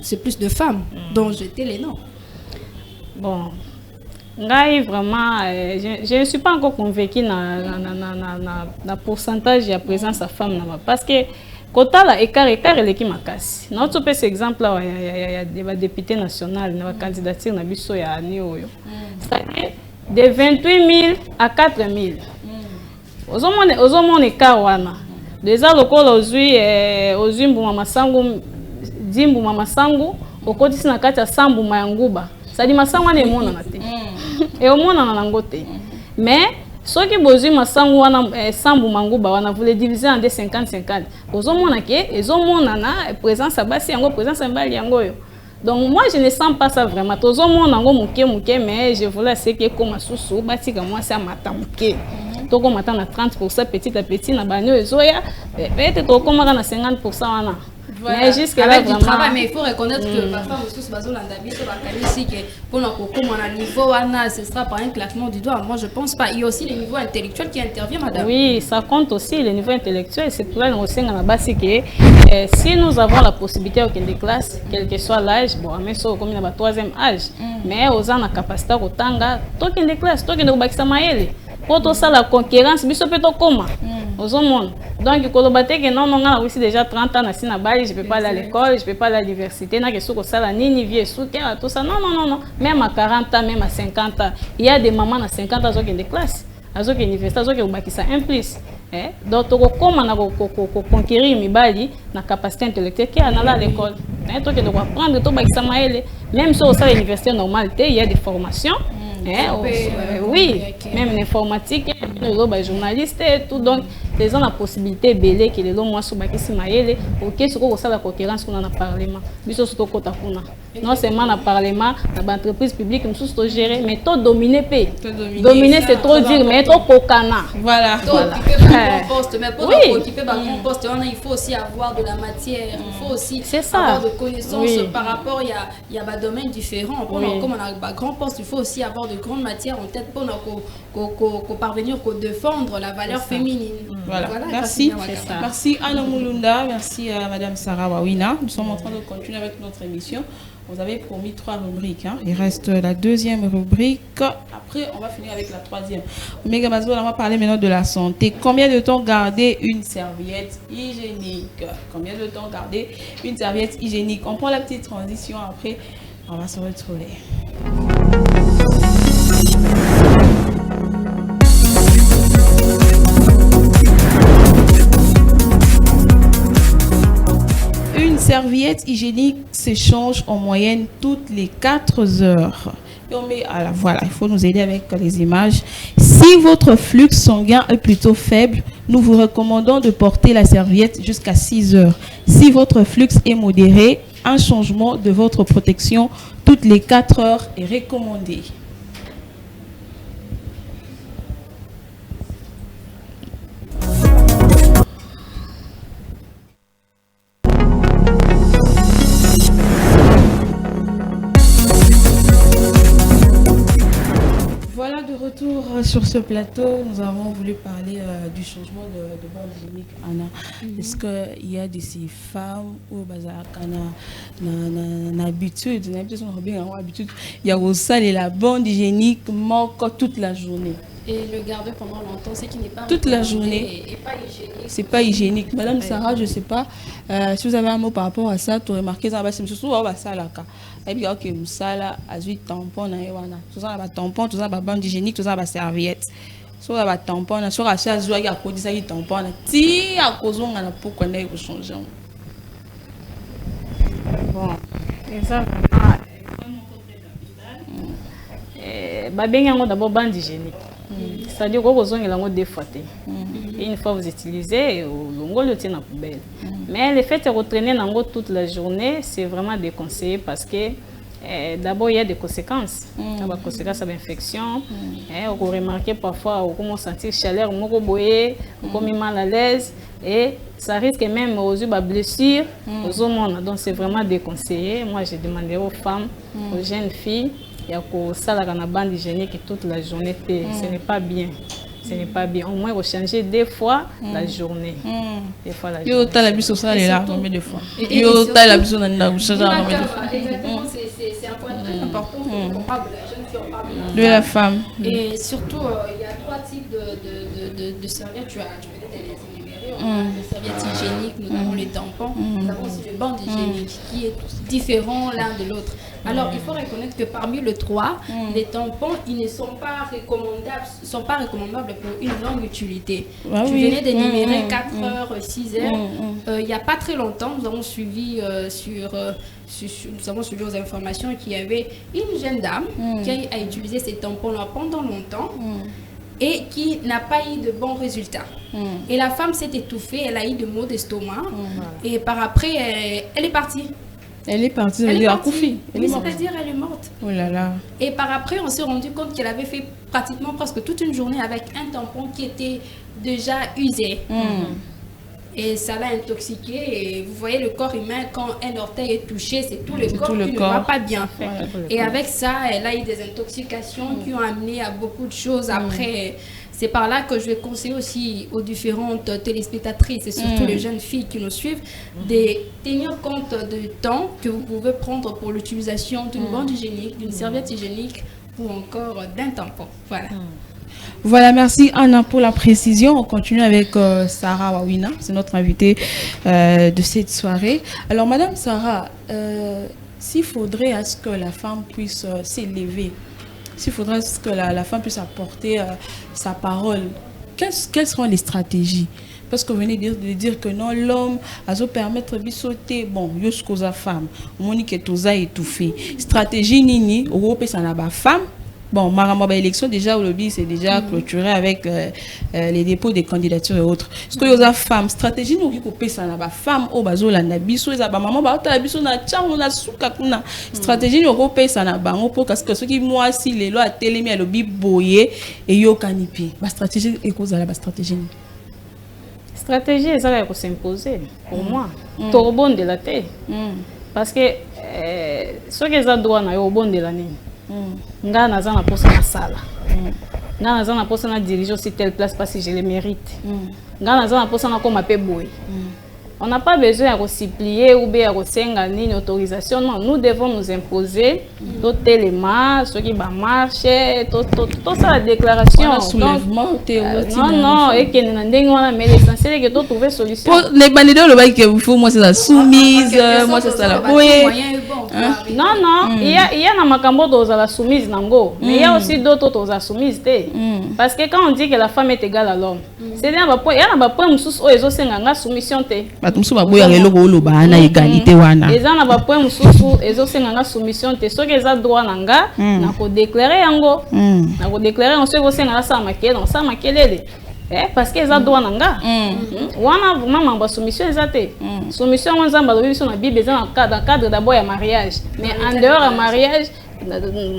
c'est plus de femmes dont jeter les noms. Bon, vraiment, je ne suis pas encore convaincue dans pourcentage de la présence de femmes parce que quand la écart est qui m'a cassé. Notre petit exemple là, il y a des députés nationaux, il y a des candidatures dans biso ya néo. C'est-à-dire de 28 000 à 4 000. Aux écart wana. Déjà lokola ozui mbuma masangu, dimbuma masangu, okotisi na kati ya sambuma ya nguba. C'est-à-dire masangu wana emona na te. Et omona na nango te. Mais ceux qui bozi masangu wana sambu manguba wana voulait diviser en 50-50. Ozomona ke ezomona na présence basi yango présence mbali yango yo. Donc moi je ne sens pas ça vraiment. Ozomona ngo muke mais je voulais c'est que comme susu bati ka moi ça matamuke. Toko mata na 30% petit à petit na banyo ezoya peut-être toko mata na 50% wana. Voilà. Mais jusque là du travail, mais il faut reconnaître que ma femme aussi pour notre niveau, ce sera par un claquement du doigt. Moi, je pense pas. Il y a aussi le niveau intellectuel qui intervient, madame. Oui, ça compte aussi le niveau intellectuel. C'est pour ça que si nous avons la possibilité auquel des classes, quel que soit l'âge, bon, mais ça comme il y a troisième âge, mais aux ans la capacité au tanga, token des classes, token de bakisa maele. Pour tout ça la concurrence, biso peut comment aux hommes. Donc kolobate que non a aussi déjà 30 ans na sina bali, je peux pas aller à l'école, je peux pas aller à l'université, na que soko sala nini vie sous tout ça. Non. Même à 40 ans, même à 50 ans, il y a des mamans à 50 ans qui ont des classes, à qui université, qui ont bakisa un plus. Donc comment na conquérir mibali na capacité intellectuelle qui a à l'école. Donc tu dois apprendre tout bakisa maele, même si au sein de l'université normale, il y a des formations. Oui, même l'informatique, le journaliste et tout. Donc, les gens ont la possibilité de que les gens soient sur Bakisi Maëlle, ok, ce qu'on a la concurrence qu'on a dans le Parlement. Non seulement dans le Parlement, dans l'entreprise publique, nous sommes gérés, mais tout dominer pays. Dominer, c'est trop dur, mais trop pokana. Voilà. Occuper un grand poste, mais pour occuper un grand poste, il faut aussi avoir de la matière, il faut aussi avoir de connaissances par rapport, il y a des domaines différents. Comme on a un grand poste, il faut aussi avoir de grandes matières en tête pour parvenir à défendre la valeur féminine. Voilà. Merci. Merci Anna Moulunda, merci à Madame Sarah Wawina. Nous sommes en train de continuer avec notre émission. Vous avez promis 3 rubriques. Il reste la deuxième rubrique. Après, on va finir avec la troisième. Omega Mazo, on va parler maintenant de la santé. Combien de temps garder une serviette hygiénique? Combien de temps garder une serviette hygiénique? On prend la petite transition. Après, on va se retrouver. Une serviette hygiénique s'échange en moyenne toutes les 4 heures. Et on met voilà, il faut nous aider avec les images. Si votre flux sanguin est plutôt faible, nous vous recommandons de porter la serviette jusqu'à 6 heures. Si votre flux est modéré, un changement de votre protection toutes les 4 heures est recommandé. sur ce plateau, nous avons voulu parler du changement de bande hygiénique, Anna. Est-ce qu'il y a de ces femmes où on a habitude, il y a aussi la bande hygiénique manque toute la journée. Et le garder pendant longtemps, c'est qu'il n'est pas toute la journée. Et pas hygiénique. C'est pas hygiénique. Madame Sarah, je ne sais pas si vous avez un mot par rapport à ça, tu as remarqué ça, c'est souvent ça là. Et puis ok, ça là, à 8 tampons na ewana. Tout ça là tampon, tout ça ba bande hygiénique, tout ça ba serviette. Sur la tampon, na sur la chaise joie ya ko disa ki tampon na ti à cause on a pour connaître ko changer. Bon, et ça vraiment babengi yango d'abord bande hygiénique. C'est-à-dire que vous avez deux fois. Une fois vous utilisez, vous le dans la poubelle. Mais le fait de retraîner toute la journée, c'est vraiment déconseillé parce que d'abord il y a des conséquences. Il y a des conséquences à l'infection. Vous remarquez parfois, vous commencez à sentir chaleur, vous commencez mal à l'aise. Et ça risque même aux yeux de blessures, aux hommes. Donc c'est vraiment déconseillé. Moi j'ai demandé aux femmes, aux jeunes filles, il y a une bande hygiénique toute la journée. Ce n'est pas bien. Ce n'est pas bien. Au moins, vous changez deux fois la journée. Des fois la journée. La biso ça est là combien de fois. Yo ta la biso na vous changer combien de fois. Exactement, c'est un point très important pour parle de la jeune fille, on parle de la femme. Et surtout, il y a trois types de serviettes. Tu peux les énumérer. On a les serviettes hygiéniques, nous avons les tampons, nous avons aussi les bandes hygiéniques qui est différent l'un de l'autre. Alors, il faut reconnaître que parmi les trois, les tampons, ils ne sont pas recommandables pour une longue utilité. Tu venais d'énumérer 4 heures, 6 heures. Il n'y a pas très longtemps, nous avons suivi aux informations qu'il y avait une jeune dame qui a utilisé ces tampons-là pendant longtemps et qui n'a pas eu de bons résultats. Et la femme s'est étouffée, elle a eu des maux d'estomac et par après, elle est partie. Elle est partie, elle est partie. C'est-à-dire elle est morte. Oh là là. Et par après, on s'est rendu compte qu'elle avait fait pratiquement presque toute une journée avec un tampon qui était déjà usé. Et ça l'a intoxiqué. Et vous voyez le corps humain, quand un orteil est touché, c'est tout le corps qui ne va pas bien. Et avec ça, elle a eu des intoxications qui ont amené à beaucoup de choses après. C'est par là que je vais conseiller aussi aux différentes téléspectatrices et surtout les jeunes filles qui nous suivent de tenir compte du temps que vous pouvez prendre pour l'utilisation d'une bande hygiénique, d'une serviette hygiénique ou encore d'un tampon. Voilà. Voilà, merci Anna pour la précision. On continue avec Sarah Wawina, c'est notre invitée de cette soirée. Alors Madame Sarah, s'il faudrait à ce que la femme puisse s'élever, s'il faudrait que la femme puisse apporter sa parole, quelles seront les stratégies? Parce que vous venez de dire que non, l'homme a se permettre de sauter. Bon, il y a femme. On dit que tout ça est étouffé. Stratégie nini, au groupe, ça n'a pas femme. Bon, ma élection déjà au lobby c'est déjà clôturé avec les dépôts des candidatures et autres. Est-ce que les femmes stratégie nous qui couper ça na ba femme au bazo la na biso eza ba maman ba ta biso na tchango na suka kuna stratégie nous couper ça na bango pour parce que ceux qui moi si les lois télémi à lobby boyé et yo kanipi. Ba stratégie et cause la ba stratégie. Stratégie ça va s'imposer pour moi. Torbon de la tête. Parce que ceux qui ont droit na yo bon de l'année. Nga naza na posa na sala. Nga naza na posa na diriger aussi telle place parce que je le mérite. Nga naza na posa na ko mape boy. On n'a pas besoin de supplier ou bien de une autorisation. Non, nous devons nous imposer tout élément, ceux qui vont marcher, tout ça la déclaration. Soulèvement, non, et que mais l'essentiel est que tu trouves solution. Les bandits le bail que vous faut moi c'est la soumise, moi c'est ça la boye. Non, il y a na makambo dans la soumise nango, mais il y a aussi d'autres dans la soumise parce que quand on dit que la femme est égale à l'homme, c'est il y a un point mususu o ezo senga soumission te. Batumsu baboya lelo oloba na égalité wana. Eza na ba point mususu ezo senga soumission te, soki eza droit nanga na ko déclarer yango. Na ko déclarer on se ko senga sa makele, on sa makelele. Parce que eza droit nanga. Wana vraiment ba soumission eza te. Soumission on zamba lobi biso na Bible eza dans cadre d'abord ya mariage, mais en dehors ya mariage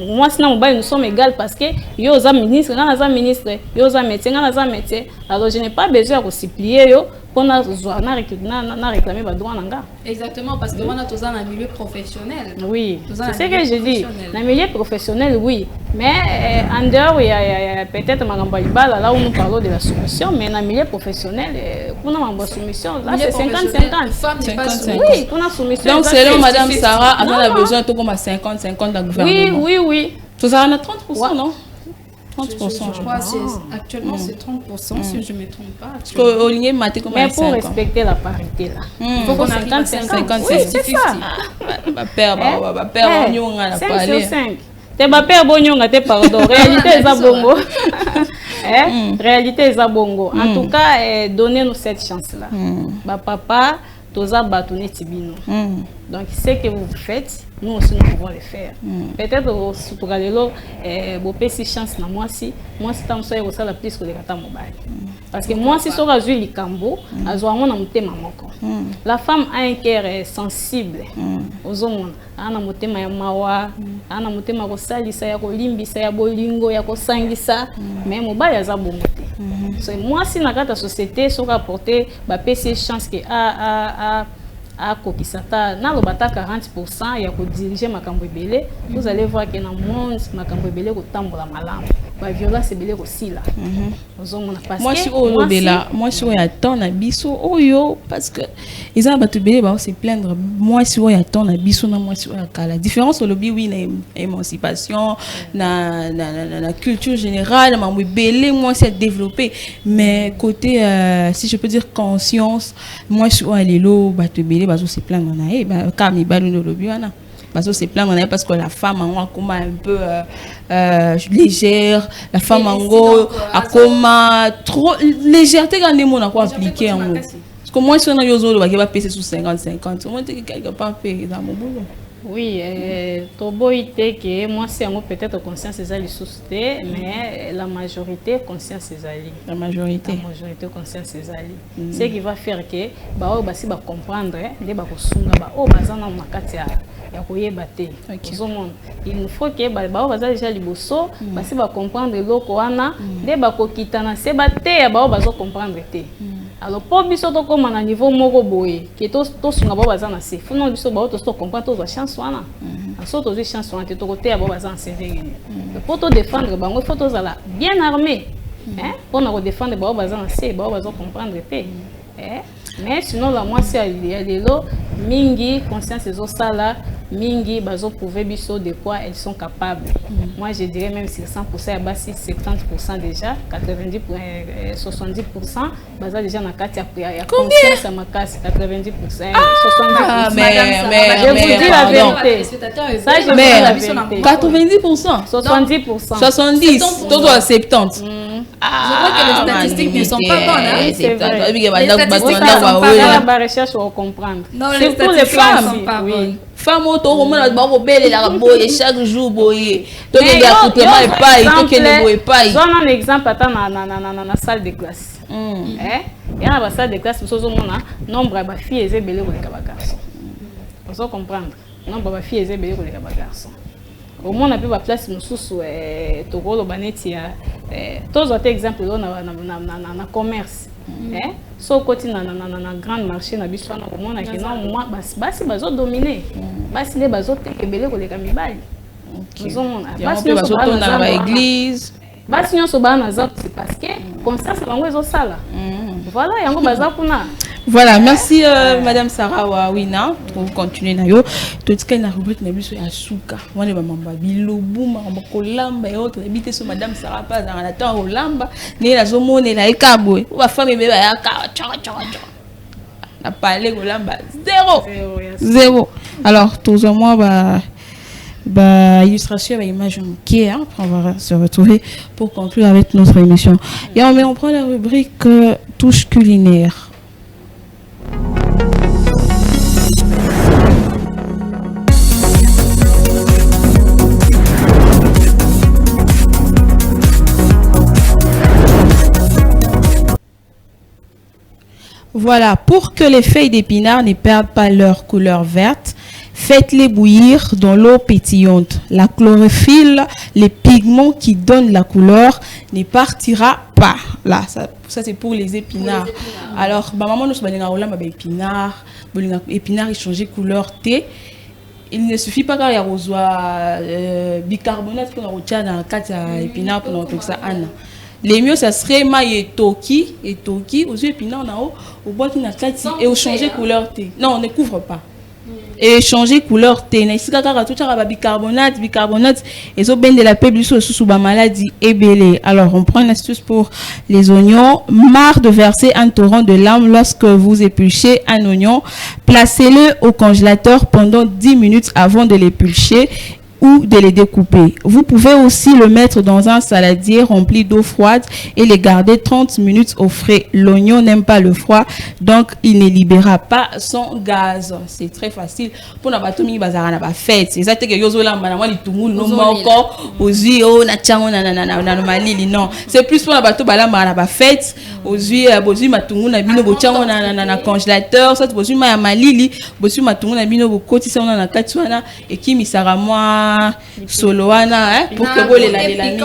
moi sinon nous sommes égales parce que yo za ministre, nga za ministre, yo za médecin, nga za médecin. Alors je n'ai pas besoin de supplier yo pour na réclamer ba droit nanga. Exactement, parce que on a tous dans un milieu professionnel. Oui, c'est ce que je dis. Dans le milieu professionnel, oui. Mais en dehors, il y a peut-être Magambaliba, là où nous parlons de la soumission, mais dans le milieu professionnel, pour nous, la soumission, là, c'est 50-50. Femme n'est pas soumise. Oui, pour la soumission. Donc, selon Madame Sarah, on a besoin de comme à 50-50 dans le gouvernement. Oui. Tout ça, on a 30%, non? 30%, je crois. Actuellement, c'est 30%, si je ne me trompe pas. Mais pour respecter la parité, là, il faut qu'on ait 50-50. Oui, c'est ça. Ma père, 5 sur 5. T'es ma père, pardon. Réalité, c'est bongo. Réalité, c'est bongo. En tout cas, donnez-nous cette chance-là. Papa, toza batoné tibino. Donc, ce que vous faites, nous aussi nous pouvons le faire. Peut-être pour aller là, vous avez si chance na moi si tam soye au sala plus que les gata mobile. Parce que moi si sera joué le cambo, azo amona mutema moko. La femme a un cœur sensible. Aux hommes, ana mutema ya mawa, ana mutema ko salisa ya ko limbisa ya bolingo ya ko sangisa, mais mobile aza bongote. C'est moi si na kata société sera apporter ba PC chance que à Kokisata, na lobata 40% ya ko diriger makambo ebele, vous allez voir que dans le monde makambo ebele ko tambola malamu. Ba violence ebele ko sila. Moi si olobela, moi si oya ton na biso oyo parce que ils ont battu belé ba se plaindre. Moi si oya ton na biso na moi si oya kala. Différence olobi oui na émancipation, na culture générale, makambo ebele moi c'est développé, mais côté si je peux dire conscience, moi si oya lelo battu belé bazo se plaindre na ba kami balu no lobi wana bazo se plaindre na parce que la femme en comme un peu légère, la femme en gros a comme trop légèreté quand les mots n'a quoi appliquer en gros parce que moi si on a yozo ba va passer sous 50-50 on dit quelque part fait dans mon boulot. Oui, Toboïté que moi c'est peut-être conscience des alliés société, mais la majorité conscience des alliés. La majorité conscience des alliés. Ce qui va faire que bah si ba comprendre les ba kosunga ba oh bazana makati ya koyeba te. Il nous faut que ba baza déjà liboso ba si ba comprendre loko wana de ba kokitana se ba te ba bazo comprendre te. Alors pour biso to comme na niveau moko boye que to sunga ba bazana se funo biso ba to comprendre to chance wana aso to chance wana te to côté ba bazana se vérité pour te défendre bango faut to zala bien armé hein pour na défendre ba bazana se ba bazo comprendre te mais sinon la moi c'est lelo mingi conscience ezo sala mingi bazo prouver biso de quoi elles sont capables. Moi je dirais même si 100% ya basi 70% déjà 90 70% baza déjà na kati ya conscience ya makasi 90% 70%. Je vous dis la vérité. Ça je vous dis la vérité. 90%, 70%, 70, tout à 70. Je crois que les statistiques ne sont pas bonnes. C'est vrai. Les statistiques ne sont pas bonnes. La recherche pour comprendre. Surtout les femmes. Oui. Femme auto roman na ba ko belle la boye chaque jour boye to ke ga coûter mal pas to ke ne boye pas donne un exemple ata na salle de classe ya na ba salle de classe so mona nombre ba filles ezebele ko leka ba garçon vous comprendre nombre ba filles ezebele ko leka ba garçon au moins na pe ba place mususu to ko lo baneti ya tous autres exemples na commerce so côté na grand marché na biso na komona ke non moi basi bazo dominer basi le bazo tekebele ko leka mibali bazomona basi bazo tona na église basi nyonso ba na za c'est parce que conscience bango ezo sala voilà yango baza kuna. Voilà, merci Madame Sarah Wawina pour continuer na yo. Tout ce qu'elle a rubrique na biso ya suka. Wana ba mamba bilobu mamba kolamba et autres habiter sur Madame Sarah pas dans la temps olamba ni la zomone la ekabo. Ba femme be ba ya ka na parler kolamba zéro. Alors tous moi illustration avec image qui on va se retrouver pour conclure avec notre émission. Et on prend la rubrique touche culinaire. Voilà, pour que les feuilles d'épinards ne perdent pas leur couleur verte, Faites-les bouillir dans l'eau pétillante. La chlorophylle, les pigments qui donnent la couleur, ne partira pas. Là, ça c'est pour les épinards. Alors, maman, nous sommes des épinards. Épinards, ils changent couleur thé. Il ne suffit pas qu'il y ait bicarbonate pour nous dans le cas d'épinards pour nous ça. Les mieux, ça serait maï et toki, aux épinards en haut, au bois qui n'a qu'à et au changer couleur thé. Non, on ne couvre pas. Et changer couleur thé. Ici, quand on a tout ça, bicarbonate, et au ben de la peuple sous ma maladie est belé. Alors, on prend une astuce pour les oignons. Marre de verser un torrent de larmes lorsque vous épluchez un oignon. Placez-le au congélateur pendant 10 minutes avant de l'éplucher ou de les découper. Vous pouvez aussi le mettre dans un saladier rempli d'eau froide et les garder 30 minutes au frais. L'oignon n'aime pas le froid, donc il ne libérera pas son gaz. C'est très facile. Pour la batomi bazara na ba fête. C'est ça que yozo la mana li tungulu no moko ozi o na chango na malili non. C'est plus pour la bato bala na ba fête. Ozi bozi matungu na bino bo chango na congélateur, ça bozi ma malili, bozi matungu na bino bo kotisa na katwana et qui misara moi soloana pour que vous les minute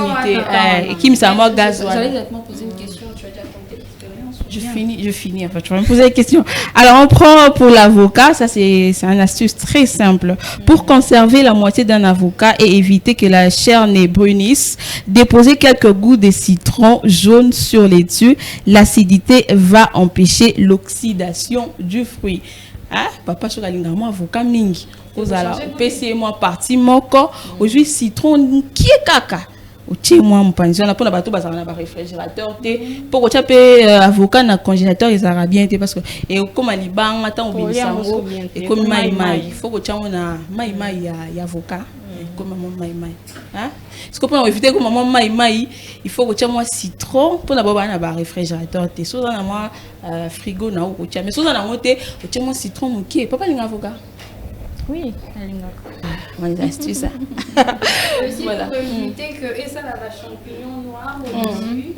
et qui me ça moi gaz. J'allais exactement poser une question, tu as déjà tenté l'expérience? Je finis en fait, tu vas me poser des questions. Alors on prend pour l'avocat, ça c'est une astuce très simple. Pour conserver la moitié d'un avocat et éviter que la chair ne brunisse, déposez quelques gouttes de citron jaune sur les dessus. L'acidité va empêcher l'oxydation du fruit. Papa sur la ligne avocat mingi. Ozala PC moi parti moko aujourd'hui citron qui est caca au tient moi mon pension na pona bato bazala na ba réfrigérateur té pour que tu avocat na congélateur ils aura bien té parce que et comme libanga tant obilisango et comme mai il faut que tu na mai ya avocat comme maman mai hein ce que pour éviter comme maman mai il faut que tu moi citron pour na baba na ba réfrigérateur té so na moi frigo na o tia mais so na monter o tia moi citron mon qui papa linga avocat. Oui, on astuce ça. Aussi voilà. Pour éviter que et ça la champignon noir au-dessus.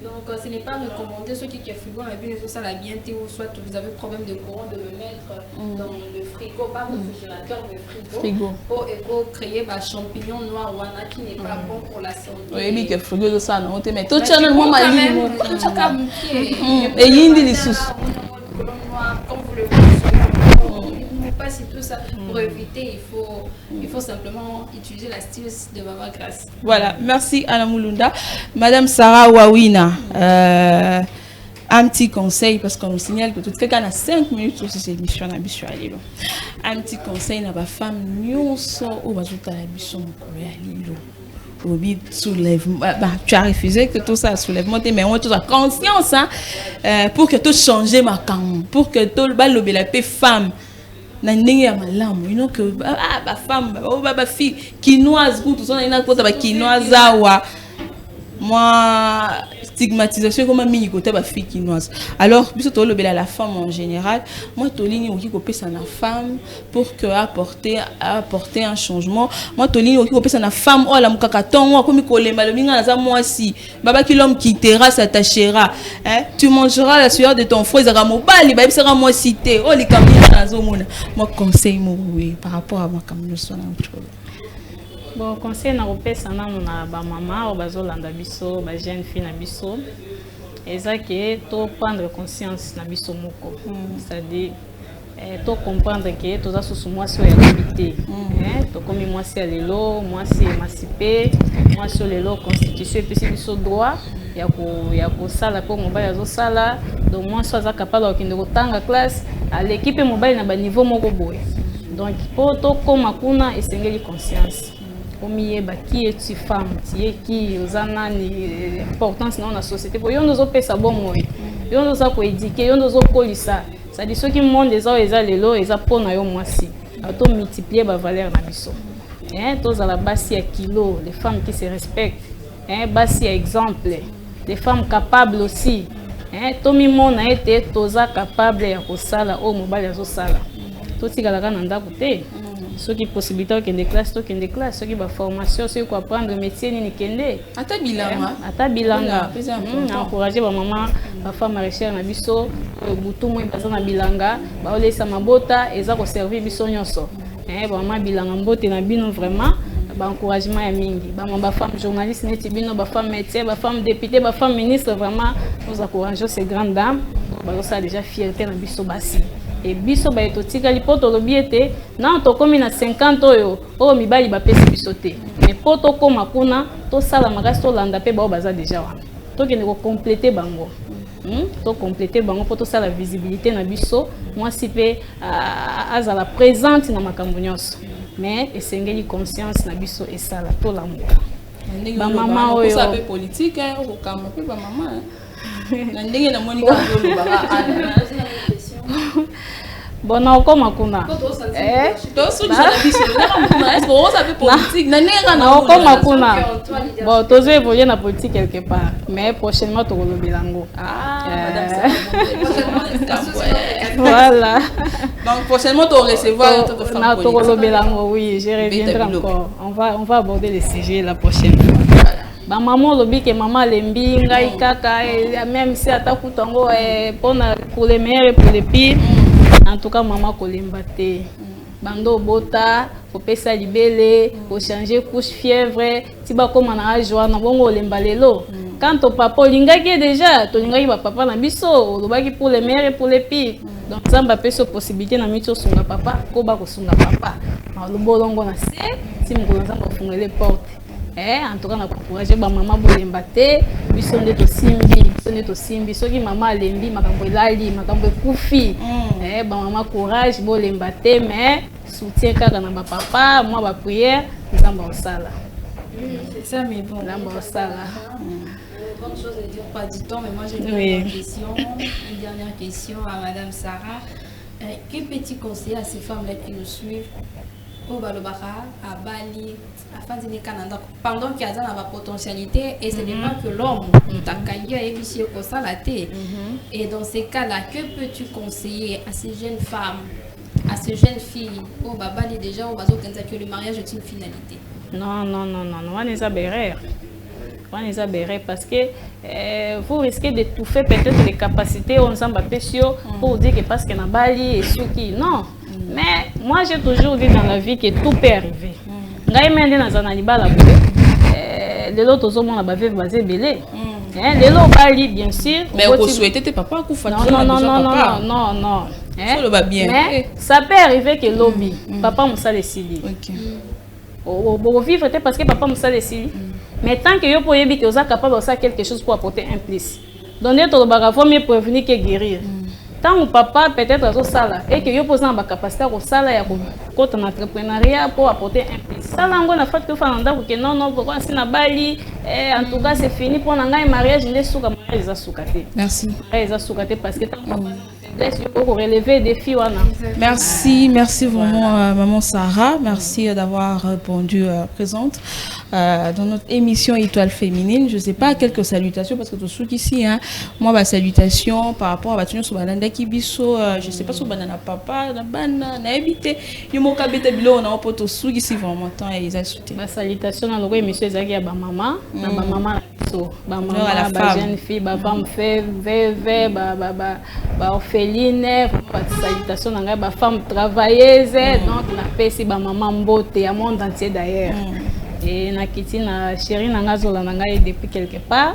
Donc ce n'est pas recommandé ceux qui frigo la bien ça la bien ou soit vous avez problème de courant de le mettre dans le frigo pas le réfrigérateur mais frigo pour créer ba champignon noir wana qui n'est pas bon pour la santé. Oui, mais que frigo de ça non te mais tout channel moi mali tout ça comme et yindi les sous comme vous le pas si tout ça pour éviter il faut simplement utiliser l'astuce de Maman Grace. Voilà, merci Anna Mulunda. Madame Sarah Wawina, un petit conseil parce qu'on me signale que tout fait qu'on a 5 minutes sur cette émission à Bissualilo. Un petit conseil n'a pas femme nyonso ou bazuta la bisson Lilo. Obi soulèvement, tu as refusé que tout ça soulèvement mais on tout ça conscience pour que tout changer ma cam pour que tout le la paix femme na ndenge ya malamu que ba femme ba fille quinoise tout ça na ko ba quinoise awa moi stigmatisation comme mini côté ba fille quinoise alors biso to lobela la femme en général moi to ligne oki ko pesa na femme pour que apporter un changement moi to ligne oki ko pesa na femme oh la mukakatongo comme ko lemba le minga na za moi si baba ki l'homme qui quittera s'attachera tu mangeras la sueur de ton frère zaka mobali ba sera moi cité oh li kamina na zo mona moi conseil mo oui par rapport à moi comme le son bon conseil na kopesa nanu na ba mama o bazolanda biso ba jeune fille na biso ezaki to prendre conscience na biso moko c'est-à-dire to comprendre que toza susu mwasi oyo habité to komi mwasi ya lelo mwasi émancipé mwasi oyo lelo constitution epesi biso droit ya kosala mpo mobali azosala donc mwasi aza capable akende kotanga classe aleki mpe mobali na baniveau moko boye donc mpo tokóma kuna esengeli conscience omiyeba qui est-tu femme tie qui ozana ni importance dans la société pour yo ndozo pesa bomo yo ndozo ko éduquer yo ndozo kolisa ça dit ceux qui monde des eza lelo eza pona yo mwasi auto multiplier ba valeur na biso tous à la base ya kilo les femmes qui se respectent basi ya exemple des femmes capables aussi tomi mona ete toza capable ya kosala o mobali azosala totikalaka na ndako te ceux qui possibilité de classe to kende classe ceux qui ba formation ceux qui apprendre métier ni kende ata bilanga encourager ba maman ba femme maraîchère na biso butu mo mpasa na bilanga ba olesa mabota eza ko servir biso nyonso Maman Bilangambo, tu as bien vraiment. Encouragement à mingi ba femme journaliste neti bino ba femme médecin ba femme député ba femme ministre vraiment nous encourageons ces grandes dames ça déjà fierté na biso basi et biso ba etotika lipoto lobi ete na to komi na 50 oyo o mibali ba pesi biso te mais poto koma kuna to sala makasi to landa pe ba baza déjà wana to kende ko compléter bango to compléter bango poto sala visibilité na biso moi si pe azala présente na makambo nyonso mais esengeli conscience na biso esala to la muka ba mama oyo ça peut politique au kama pe ba mama na ndenge na monika ndolo baba ana bona okoma kuna to so na biso na kuna est-ce que ça peut politique na ndenge na okoma kuna bon tozo évoluer na politique quelque part mais prochainement to kolobelango madame ça voilà donc prochainement tu recevoir notre femme politique. Oui, je reviendrai encore. On va aborder le sujet la prochaine fois. Ba maman lobi que maman lembi ngai kaka même si atakutango pour les meilleurs et pour les pires. En tout cas maman kolemba te. Bando bota, faut pesa libele, faut changer couche fièvre, tiba comme na joie na bongo lemba lelo. Quand ton papa lingaki déjà, ton lingaki ba papa na biso, lobaki pour les meilleurs et pour les pires. Donc ça m'a fait cette possibilité na micho sunga papa, ko ba ko sunga papa. Na lobolongo na se, si mko na ba funga les portes. En tout cas na encourager ba maman bolemba te, biso ndeto simbi, soki maman lembi makambo elali, makambo ekufi. Ba maman courage bolemba te mais soutien kaka na ba papa, moi ba prière, nzamba osala. C'est ça mais bon, nzamba osala. Bonne chose à dire, pas du temps, mais moi j'ai une dernière question à Madame Sarah. Que peux-tu conseiller à ces femmes-là qui nous suivent au Balobara, à Bali, à Fadine Canada, pendant qu'il y a la potentialité, et ce n'est pas que l'homme, et dans ces cas-là, que peux-tu conseiller à ces jeunes femmes, à ces jeunes filles au Bali déjà, au Bazo que le mariage est une finalité? Non, on est à Bérer. On les a bérés parce que vous risquez d'étouffer peut-être les capacités on s'en pour dire que parce qu'on a Bali et ceux qui non. Mais moi j'ai toujours dit dans la vie que tout peut arriver. Ngai mende na zanaliba la les autres hommes on a bavé basé belé. Les autres Bali bien sûr. Mais vous souhaitez tes papas coup fatigué. Non. Mais ça peut arriver que lobby papa moussa les sili. OK. Au vivre parce que papa moussa les sili. Mais tant que yo poye bi que vous êtes capable de faire quelque chose pour apporter un plus. Donc être faut mieux prévenir que guérir. Tant que papa peut-être à ça là et que yo pose en capacité à ça là ya côté entrepreneuriat pour apporter un plus. Ça là on a fait que faire que non pourquoi si na Bali en tout cas c'est fini pour nanga mariage les souka mariage za soukate. Merci. Mariage za soukate parce que tant pour relever des défis wana. Merci vraiment maman Sarah, merci d'avoir répondu présente dans notre émission Étoile féminine. Je sais pas quelques salutations parce que tout ceux ici moi ma salutation par rapport à Batunyo Sobananda Kibiso, je sais pas sur banana papa na bana na habité yo mo kabeta bilo na poto sou ici vraiment temps et ils soutien. Ma salutation dans le émission ezaki ya ba maman na ba maman so ba maman ba jeune fille ba femme veuve ba orpheline ba salutation na ba femme travailleuse donc na pesi ba maman mbote ya monde entier d'ailleurs. Et Nakiti na chérie nanga zola nanga depuis quelque part.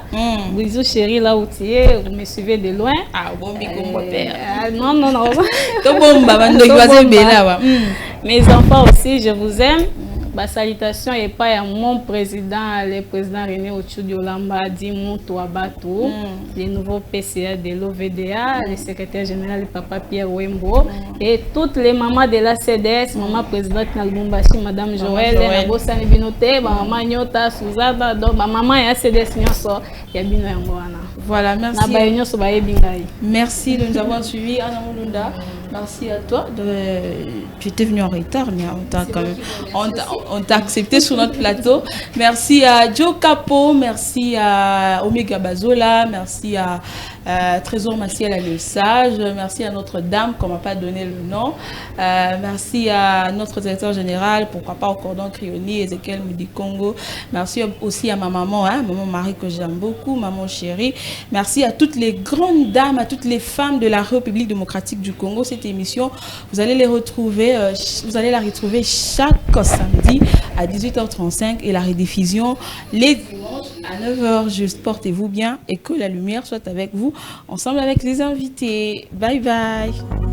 Bisous chérie là où tu es, vous me suivez de loin. Ah bon bico mon père. Non. To bon baba ndo kibaze bela wa. Mes enfants aussi, je vous aime. Bah salutation et pas à mon président, le président René Ochudi Olamba Dimou Touabatou, le nouveau PCA de l'OVDA, le secrétaire général le papa Pierre Wembo et toutes les mamans de la CDS, maman présidente Nalbumbashi, madame Joël, Nabosani Binote, maman Nyota, Suzada, donc maman et la CDS Nyoso, Yabino Yangoana. Voilà, merci. Merci de nous avoir suivis, Anna Moulunda. Merci à toi. Tu étais venu en retard, mais on t'a accepté sur notre plateau. Merci à Joe Capo, merci à Omega Bazola, merci à Trésor Maciel à Le Sage, merci à Notre-Dame, qu'on m'a pas donné le nom. Merci à notre directeur général, pourquoi pas au cordon Crioni, Ezekiel Midi Congo. Merci aussi à ma maman, maman Marie que j'aime beaucoup, maman chérie. Merci à toutes les grandes dames, à toutes les femmes de la République démocratique du Congo. Cette émission, vous allez la retrouver chaque samedi à 18h35 et la rediffusion les dimanches à 9h juste. Portez-vous bien et que la lumière soit avec vous, ensemble avec les invités. Bye bye.